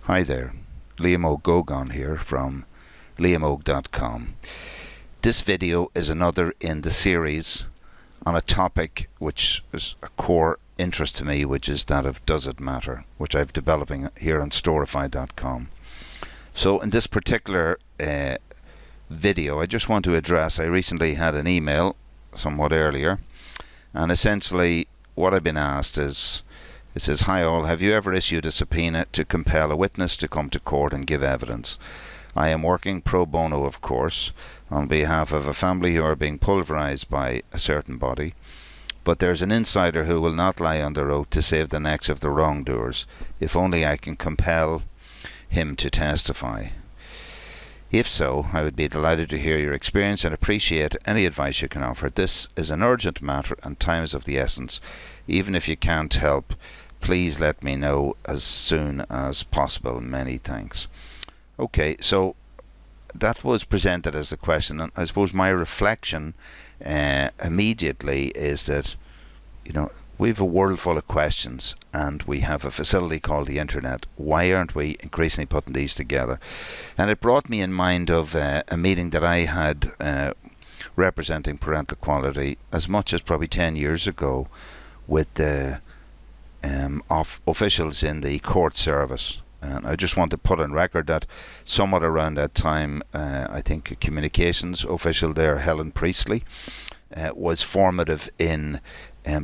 Hi there, Liam O'Gogan here from liamog.com. This video is another in the series on a topic which is a core interest to me, which is that of does it matter, which I'm developing here on storify.com. So in this particular video, I just want to address, I recently had an email somewhat earlier, and essentially what I've been asked is, it says, "Hi all, have you ever issued a subpoena to compel a witness to come to court and give evidence? I am working pro bono, of course, on behalf of a family who are being pulverized by a certain body, but there's an insider who will not lie under oath to save the necks of the wrongdoers. If only I can compel him to testify. If so, I would be delighted to hear your experience and appreciate any advice you can offer. This is an urgent matter and time is of the essence. Even if you can't help, please let me know as soon as possible. Many thanks." Okay, so that was presented as a question, and I suppose my reflection immediately is that, we have a world full of questions and we have a facility called the internet. Why aren't we increasingly putting these together? And it brought me in mind of a meeting that I had representing parental equality as much as probably 10 years ago with the officials in the court service. And I just want to put on record that somewhat around that time, I think a communications official there, Helen Priestley, was formative in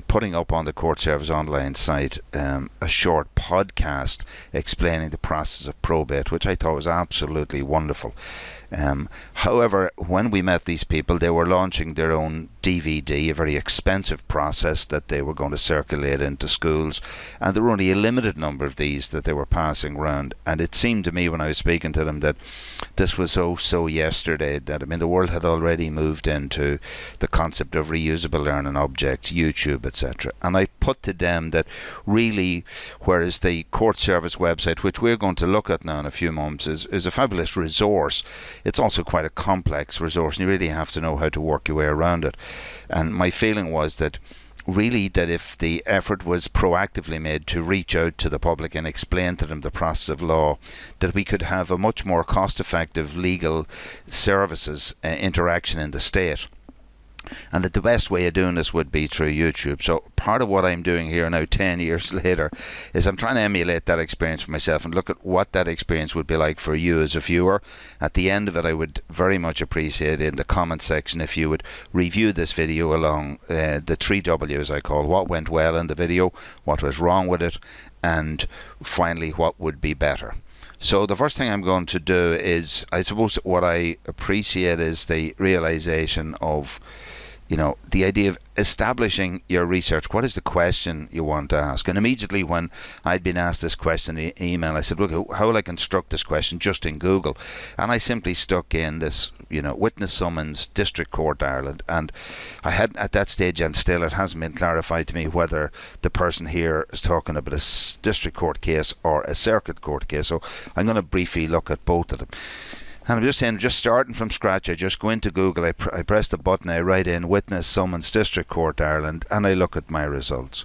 putting up on the court service online site a short podcast explaining the process of probate, which I thought was absolutely wonderful. However, when we met these people, they were launching their own DVD, a very expensive process that they were going to circulate into schools, and there were only a limited number of these that they were passing around. And it seemed to me when I was speaking to them that this was so yesterday, that the world had already moved into the concept of reusable learning objects, YouTube, etc. And I put to them that really, whereas the court service website, which we're going to look at now in a few moments, is a fabulous resource, it's also quite a complex resource, and you really have to know how to work your way around it. And my feeling was that really, that if the effort was proactively made to reach out to the public and explain to them the process of law, that we could have a much more cost-effective legal services interaction in the state. And that the best way of doing this would be through YouTube. So part of what I'm doing here now 10 years later is I'm trying to emulate that experience for myself and look at what that experience would be like for you as a viewer. At the end of it, I would very much appreciate in the comment section if you would review this video along the 3Ws I call: what went well in the video, what was wrong with it, and finally what would be better. So the first thing I'm going to do is, I suppose what I appreciate is the realization of, the idea of establishing your research. What is the question you want to ask? And immediately when I'd been asked this question in email, I said, look, how will I construct this question just in Google? And I simply stuck in this, witness summons, District Court, Ireland. And I had at that stage, and still it hasn't been clarified to me whether the person here is talking about a District Court case or a Circuit Court case. So I'm going to briefly look at both of them. And I'm just saying, just starting from scratch, I just go into Google, I press the button, I write in witness summons District Court Ireland, and I look at my results.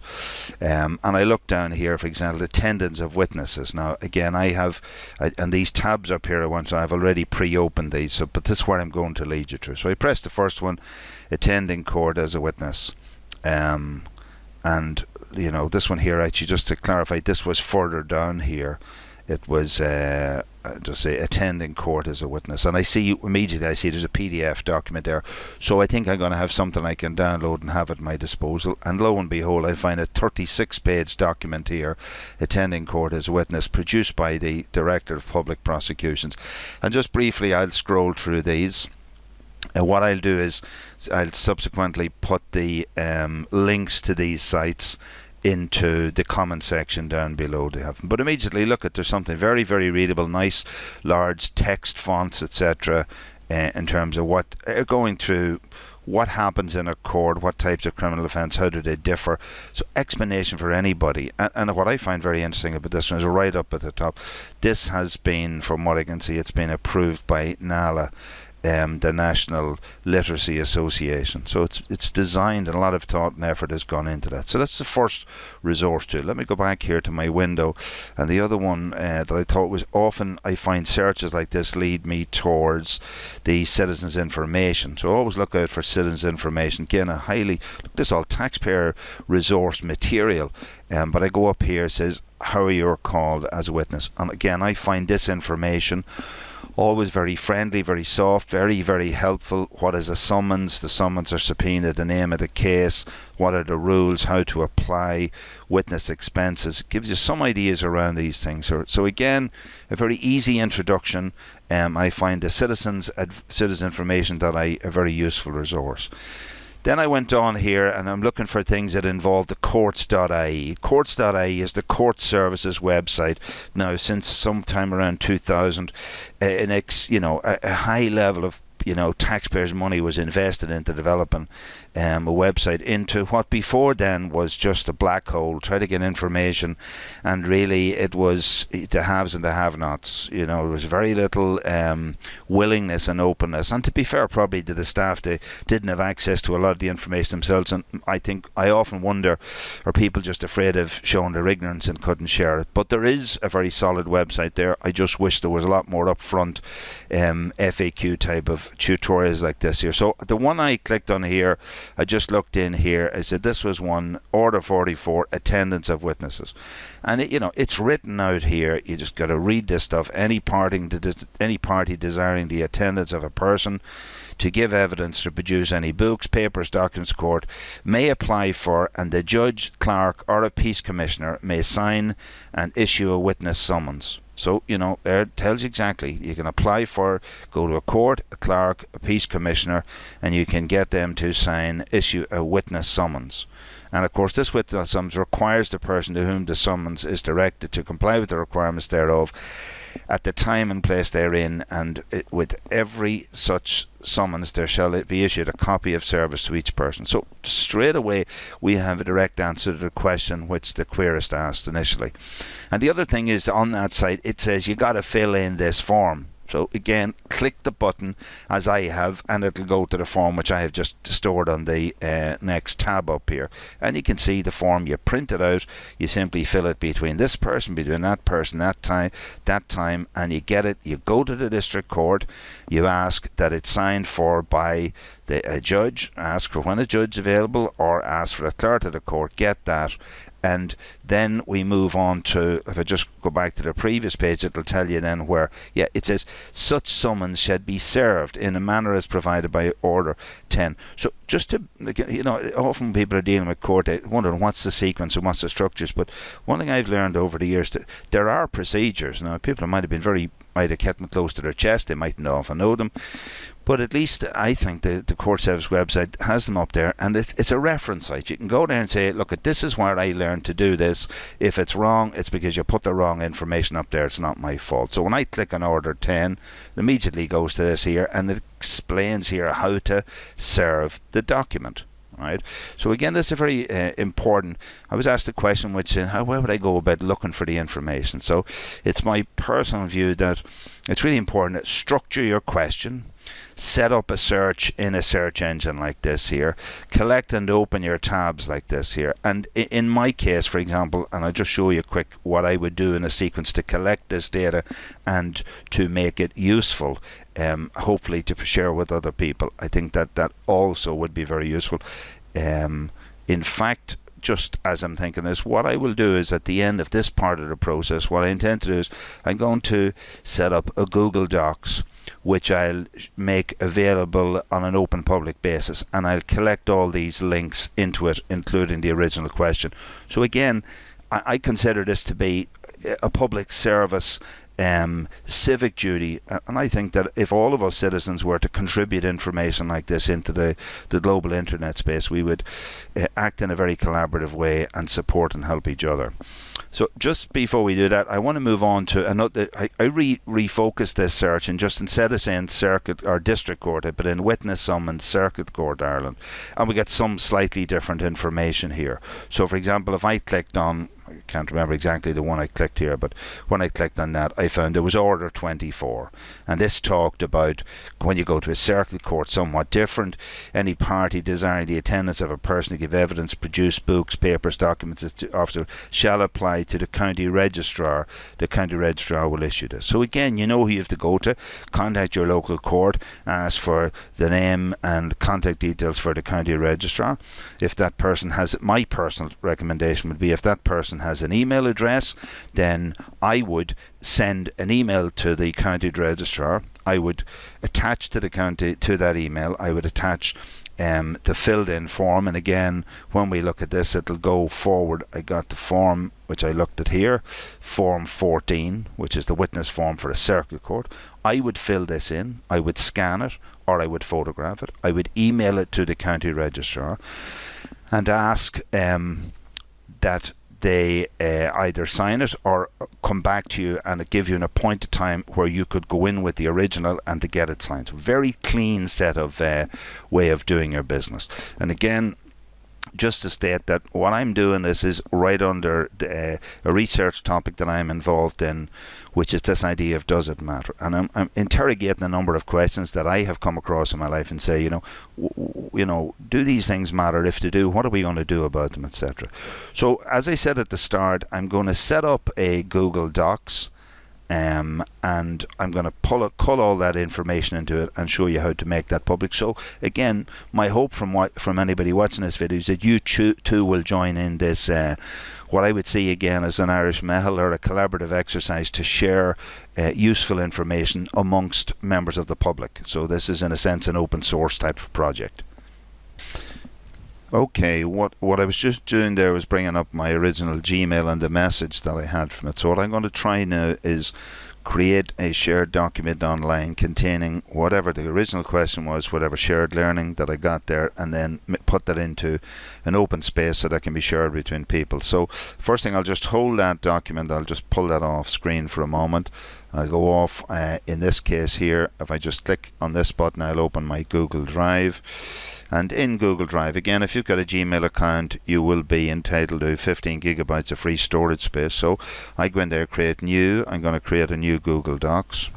And I look down here, for example, attendance of witnesses. Now, again, and these tabs up here, I've already pre-opened these, but this is where I'm going to lead you through. So I press the first one, attending court as a witness. And, this one here, actually, just to clarify, this was further down here. It was just say attending court as a witness, and I see there's a PDF document there, so I think I'm going to have something I can download and have at my disposal. And lo and behold, I find a 36-page document here, attending court as a witness, produced by the Director of Public Prosecutions. And just briefly, I'll scroll through these. And what I'll do is I'll subsequently put the links to these sites into the comment section down below. But immediately look at, there's something very, very readable, nice large text fonts, etc., in terms of what going through what happens in a court, what types of criminal offence, how do they differ. So explanation for anybody. And what I find very interesting about this one is right up at the top, this has been, from what I can see, it's been approved by NALA the National Literacy Association. So it's designed, and a lot of thought and effort has gone into that. So that's the first resource tool. Let me go back here to my window. And the other one that I thought was, often I find searches like this lead me towards the citizens information. So always look out for citizens information. Again, this is all taxpayer resource material. But I go up here, it says how you are called as a witness. And again, I find this information always very friendly, very soft, very, very helpful. What is a summons? The summons or subpoena, the name of the case, what are the rules, how to apply, witness expenses. It gives you some ideas around these things. So again, a very easy introduction. I find the citizen information.ie a very useful resource. Then I went on here and I'm looking for things that involve the courts.ie. Courts.ie is the court services website now since sometime around 2000. A high level of taxpayers' money was invested into developing a website into what before then was just a black hole, try to get information, and really it was the haves and the have-nots. There was very little willingness and openness, and to be fair, probably to the staff, they didn't have access to a lot of the information themselves, and I often wonder, are people just afraid of showing their ignorance and couldn't share it? But there is a very solid website there. I just wish there was a lot more upfront FAQ type of tutorials like this here. So the one I clicked on here, I just looked in here, I said this was one, Order 44, attendance of witnesses. And it's written out here. You just got to read this stuff. Any party desiring the attendance of a person to give evidence to produce any books, papers, documents, court may apply for, and the judge, clerk or a peace commissioner may sign and issue a witness summons. So, it tells you exactly. You can apply for, go to a court, a clerk, a peace commissioner, and you can get them to issue a witness summons. And of course, this witness summons requires the person to whom the summons is directed to comply with the requirements thereof at the time and place therein, and with every such summons there shall be issued a copy of service to each person. So straight away we have a direct answer to the question which the querist asked initially. And the other thing is, on that site it says you got to fill in this form. So again, click the button as I have, and it'll go to the form which I have just stored on the next tab up here. And you can see the form. You print it out. You simply fill it between this person, between that person, that time, and you get it. You go to the district court. You ask that it's signed for by a judge. Ask for when a judge is available, or ask for a clerk of the court. Get that. And then we move on to, if I just go back to the previous page, it'll tell you then where, it says such summons should be served in a manner as provided by Order 10. So just to, often people are dealing with court, wondering what's the sequence and what's the structures. But one thing I've learned over the years, that there are procedures. Now, people might have kept them close to their chest, they mightn't often know them. But at least I think the Court Service website has them up there, and it's a reference site. You can go there and say, look, this is where I learned to do this. If it's wrong, it's because you put the wrong information up there. It's not my fault. So when I click on Order 10, it immediately goes to this here, and it explains here how to serve the document. Right. So again, this is very important. I was asked a question which where would I go about looking for the information? So it's my personal view that it's really important to structure your question, set up a search in a search engine like this here, collect and open your tabs like this here. And in my case, for example, and I'll just show you quick what I would do in a sequence to collect this data and to make it useful, hopefully to share with other people. I think that also would be very useful. In fact, just as I'm thinking this, what I will do is at the end of this part of the process, what I intend to do is I'm going to set up a Google Docs which I'll make available on an open public basis, and I'll collect all these links into it, including the original question. So again, I consider this to be a public service civic duty, and I think that if all of us citizens were to contribute information like this into the global internet space, we would act in a very collaborative way and support and help each other. So just before we do that, I want to move on to another. I refocused this search, and just instead of saying circuit or district court, I put in witness summons circuit court Ireland, and we get some slightly different information here. So for example, if I clicked on, I can't remember exactly the one I clicked here, but when I clicked on that, I found there was Order 24. And this talked about when you go to a circuit court, somewhat different. Any party desiring the attendance of a person to give evidence, produce books, papers, documents to officer shall apply to the county registrar. The county registrar will issue this. So again, you know who you have to go to. Contact your local court, ask for the name and contact details for the county registrar. If that person has, my personal recommendation would be, if that person has an email address, then I would send an email to the county registrar. I would attach to the county, to that email, I would attach the filled in form. And again, when we look at this, it'll go forward. I got the form which I looked at here, form 14, which is the witness form for a circuit court. I would fill this in, I would scan it, or I would photograph it. I would email it to the county registrar and ask that they either sign it or come back to you and give you an appointed time where you could go in with the original and to get it signed. So very clean set of way of doing your business. And again, just to state that what I'm doing this is right under a research topic that I'm involved in, which is this idea of does it matter? And I'm interrogating a number of questions that I have come across in my life and say, do these things matter? If they do, what are we going to do about them, etc. So as I said at the start, I'm going to set up a Google Docs, and I'm going to cull all that information into it and show you how to make that public. So again, my hope from anybody watching this video is that you too will join in this, what I would see again as an Irish Mehel or a collaborative exercise to share useful information amongst members of the public. So this is in a sense an open source type of project. Okay, what I was just doing there was bringing up my original Gmail and the message that I had from it. So what I'm going to try now is create a shared document online containing whatever the original question was, whatever shared learning that I got there, and then put that into an open space so that can be shared between people. So first thing, I'll just hold that document. I'll just pull that off screen for a moment. I'll go off, in this case here, if I just click on this button, I'll open my Google Drive. And in Google Drive, again, if you've got a Gmail account, you will be entitled to 15 gigabytes of free storage space. So I go in there, create new. I'm going to create a new Google Docs.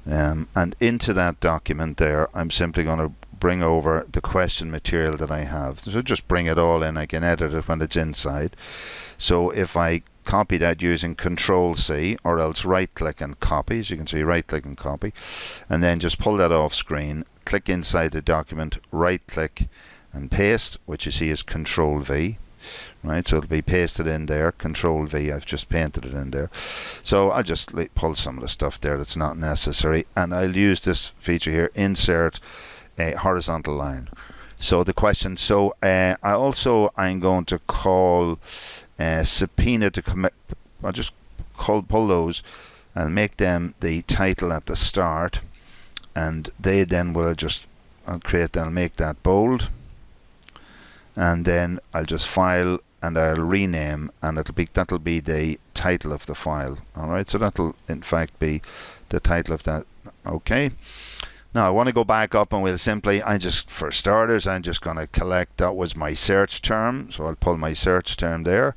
And into that document there, I'm simply going to bring over the question material that I have. So just bring it all in. I can edit it when it's inside. So if I copy that using Control-C, or else right-click and copy, as you can see, right-click and copy, and then just pull that off screen, click inside the document, right-click and paste, which you see is Control-V. Right, so it'll be pasted in there, Control-V, I've just painted it in there. So I'll just pull some of the stuff there that's not necessary, and I'll use this feature here, insert a horizontal line. So the question, I'm going to call subpoena to commit. I'll just pull those and make them the title at the start, and they then will I'll make that bold, and then I'll just file and I'll rename, and that'll be the title of the file. Alright, so that'll in fact be the title of that. Okay. Now I want to go back up, and for starters, I'm just going to collect, that was my search term, so I'll pull my search term there.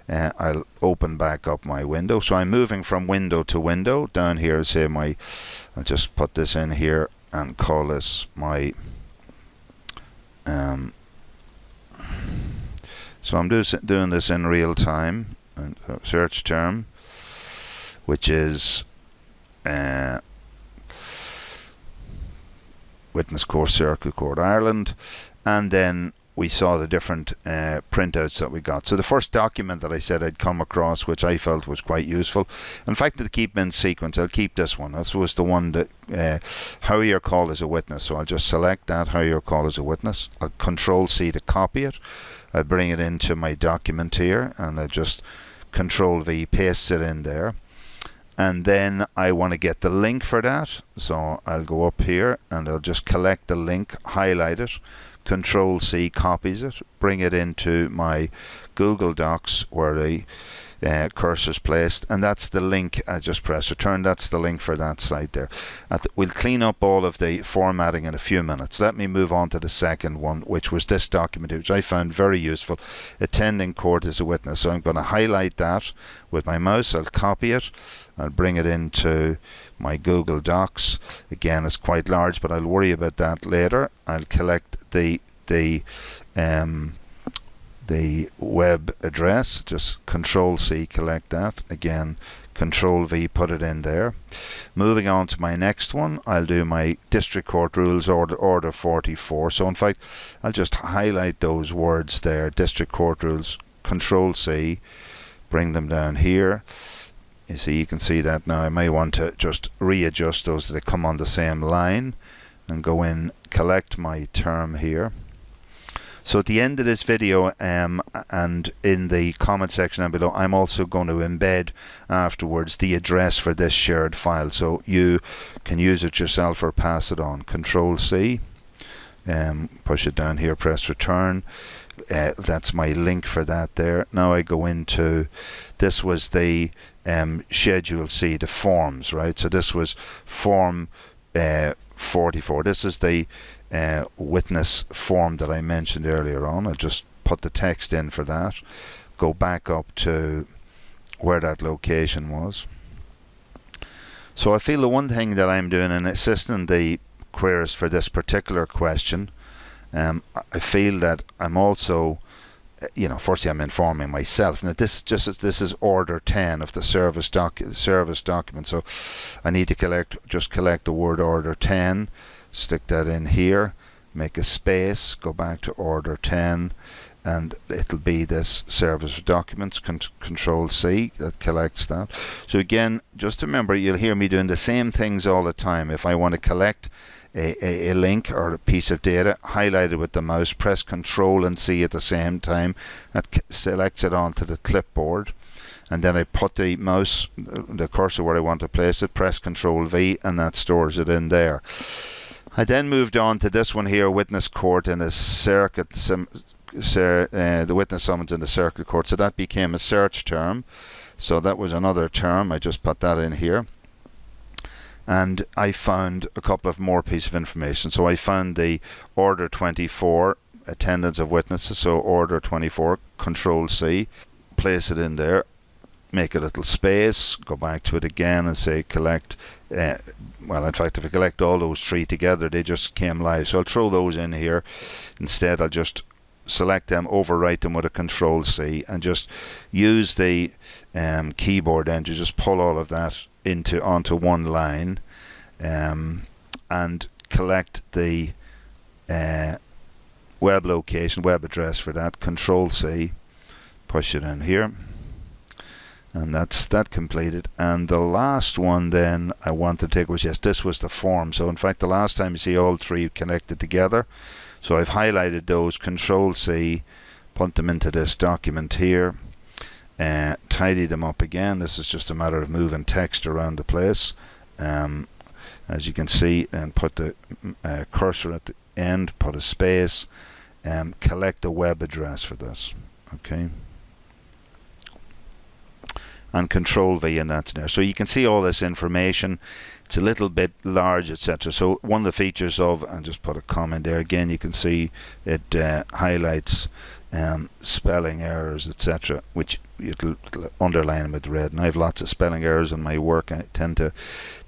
I'll open back up my window. So I'm moving from window to window. Down here, I'll just put this in here and call this my, so I'm doing this in real time. And search term, which is Witness Court, Circuit Court, Ireland, and then we saw the different printouts that we got. So the first document that I said I'd come across, which I felt was quite useful, in fact, to keep in sequence, I'll keep this one. This was the one that how you're called as a witness. So I'll just select that, how you're called as a witness. I'll Control-C to copy it. I'll bring it into my document here, and I'll just Control-V, paste it in there. And then I want to get the link for that, so I'll go up here and I'll just collect the link, highlight it, Control-C copies it, bring it into my Google Docs where cursor's placed, and that's the link. I just press return. That's the link for that site there. We'll clean up all of the formatting in a few minutes. Let me move on to the second one, which was this document, which I found very useful. Attending court as a witness. So I'm going to highlight that with my mouse. I'll copy it. I'll bring it into my Google Docs. Again, it's quite large, but I'll worry about that later. I'll collect the web address, just Control C, collect that. Again, Control V, put it in there. Moving on to my next one, I'll do my District Court Rules, Order 44. So in fact, I'll just highlight those words there, District Court Rules, Control C, bring them down here. You see, you can see that now. I may want to just readjust those so they come on the same line, and go in, collect my term here. So at the end of this video, and in the comment section down below, I'm also going to embed afterwards the address for this shared file, so you can use it yourself or pass it on. Control C, push it down here, press return. That's my link for that there. Now I go into, this was the Schedule C, the forms, right? So this was form 44. This is the witness form that I mentioned earlier on. I'll just put the text in for that, go back up to where that location was. So I feel the one thing that I'm doing in assisting the queries for this particular question, I feel that I'm also, firstly I'm informing myself. Now this is Order 10 of the service document, so I need to collect the word Order 10, stick that in here, make a space, go back to Order 10, and it'll be this service documents, Control C, that collects that. So again, just remember, you'll hear me doing the same things all the time. If I want to collect a link or a piece of data, highlight it with the mouse, press Control and C at the same time, that selects it onto the clipboard, and then I put the mouse, the cursor where I want to place it, press Control V, and that stores it in there. I then moved on to this one here, witness court in a circuit, the witness summons in the circuit court. So that became a search term. So that was another term. I just put that in here. And I found a couple of more pieces of information. So I found the Order 24, attendance of witnesses. So Order 24, Control C, place it in there, make a little space, go back to it again and say collect. Well, in fact, if I collect all those three together, they just came live. So I'll throw those in here. Instead, I'll just select them, overwrite them with a Control C, and just use the keyboard then to just pull all of that onto one line, and collect the web location, web address for that. Control C, push it in here, and that's that completed. And the last one then I want to take was, yes, this was the form. So in fact, the last time you see all three connected together, so I've highlighted those, Control C, put them into this document here, tidy them up again. This is just a matter of moving text around the place, as you can see, and put the cursor at the end, put a space, collect the web address for this, okay, and Control V, and that's there. So you can see all this information. It's a little bit large, etc. So one of the features of, and just put a comment there again, you can see it highlights spelling errors, etc., which it'll underline them with red. And I have lots of spelling errors in my work. I tend to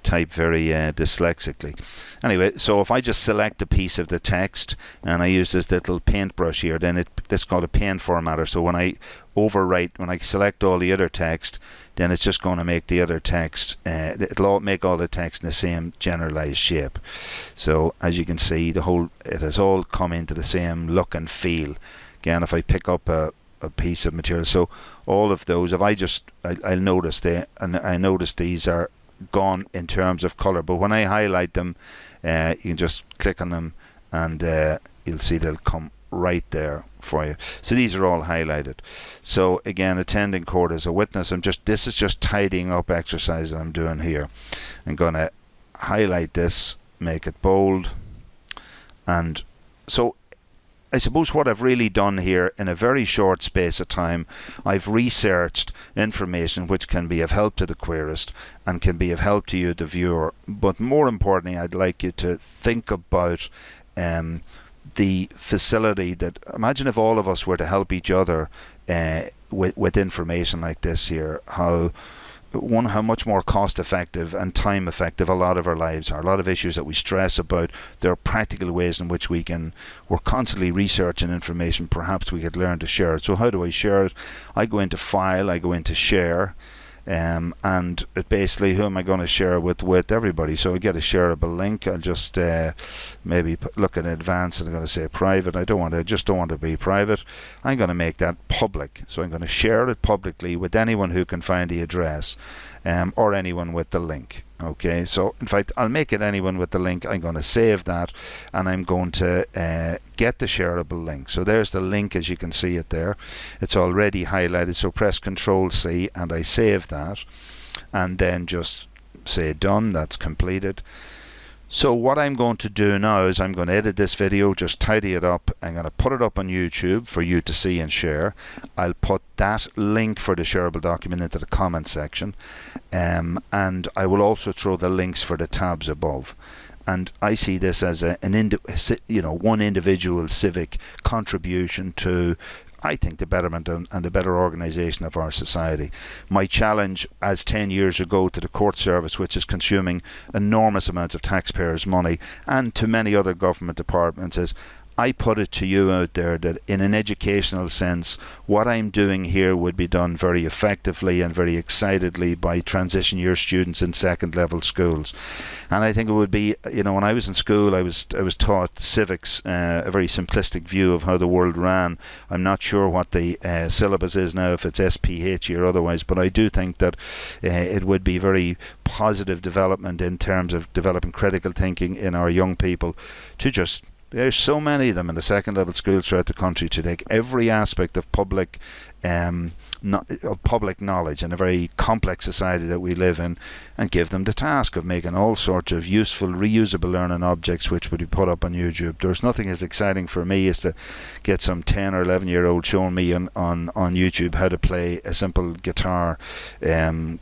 type very dyslexically. Anyway, so if I just select a piece of the text and I use this little paintbrush here, then it's called a paint formatter. So when I when I select all the other text, then it's just going to make the other text, it'll make all the text in the same generalized shape. So as you can see, it has all come into the same look and feel. Again, if I pick up a piece of material, so all of those, if I'll notice I notice these are gone in terms of color, but when I highlight them, you can just click on them and you'll see they'll come right there for you. So these are all highlighted. So again, attending court as a witness, this is just tidying up exercise that I'm doing here. I'm going to highlight this, make it bold, and so I suppose what I've really done here in a very short space of time, I've researched information which can be of help to the querist and can be of help to you, the viewer. But more importantly, I'd like you to think about the facility that, imagine if all of us were to help each other with information like this here, how much more cost effective and time effective a lot of our lives are. A lot of issues that we stress about, there are practical ways in which we're constantly researching information. Perhaps we could learn to share it. So how do I share it? I go into File, I go into Share, and it basically, who am I going to share with everybody? So I get a shareable link. I'll just maybe look in advance, and I'm going to say private. I just don't want to be private. I'm going to make that public. So I'm going to share it publicly with anyone who can find the address, or anyone with the link. Okay, so in fact I'll make it anyone with the link. I'm going to save that, and I'm going to get the shareable link. So there's the link, as you can see it there. It's already highlighted, so press Control C and I save that, and then just say done. That's completed. So what I'm going to do now is I'm going to edit this video, just tidy it up. I'm going to put it up on YouTube for you to see and share. I'll put that link for the shareable document into the comment section, and I will also throw the links for the tabs above. And I see this as one individual civic contribution to, I think, the betterment and the better organisation of our society. My challenge, as 10 years ago, to the court service, which is consuming enormous amounts of taxpayers' money, and to many other government departments, is I put it to you out there that in an educational sense, what I'm doing here would be done very effectively and very excitedly by transition year students in second level schools. And I think it would be, when I was in school, I was taught civics, a very simplistic view of how the world ran. I'm not sure what the syllabus is now, if it's SPH or otherwise, but I do think that it would be very positive development in terms of developing critical thinking in our young people to just. There's so many of them in the second level schools throughout the country to take every aspect of public knowledge in a very complex society that we live in, and give them the task of making all sorts of useful, reusable learning objects which would be put up on YouTube. There's nothing as exciting for me as to get some 10 or 11-year-old showing me on YouTube how to play a simple guitar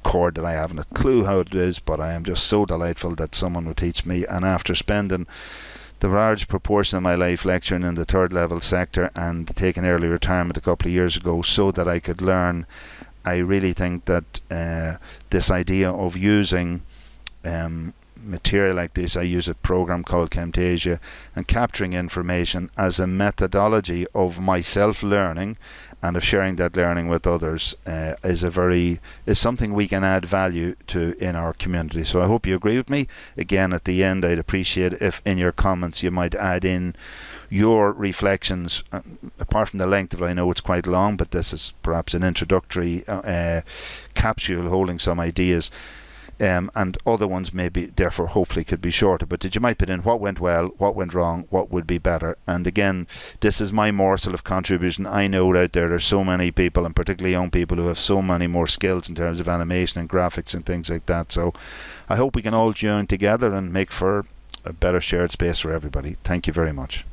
chord that I haven't a clue how it is, but I am just so delightful that someone would teach me. And after spending the large proportion of my life lecturing in the third level sector and taking early retirement a couple of years ago so that I could learn, I really think that this idea of using material like this, I use a program called Camtasia, and capturing information as a methodology of my self-learning and of sharing that learning with others is something we can add value to in our community. So I hope you agree with me. Again, at the end, I'd appreciate if in your comments you might add in your reflections, apart from the length of it. I know it's quite long, but this is perhaps an introductory capsule holding some ideas. And other ones maybe therefore hopefully could be shorter, but did you might put in what went well, what went wrong, what would be better. And again, this is my morsel of contribution. I know out there's so many people, and particularly young people, who have so many more skills in terms of animation and graphics and things like that. So I hope we can all join together and make for a better shared space for everybody. Thank you very much.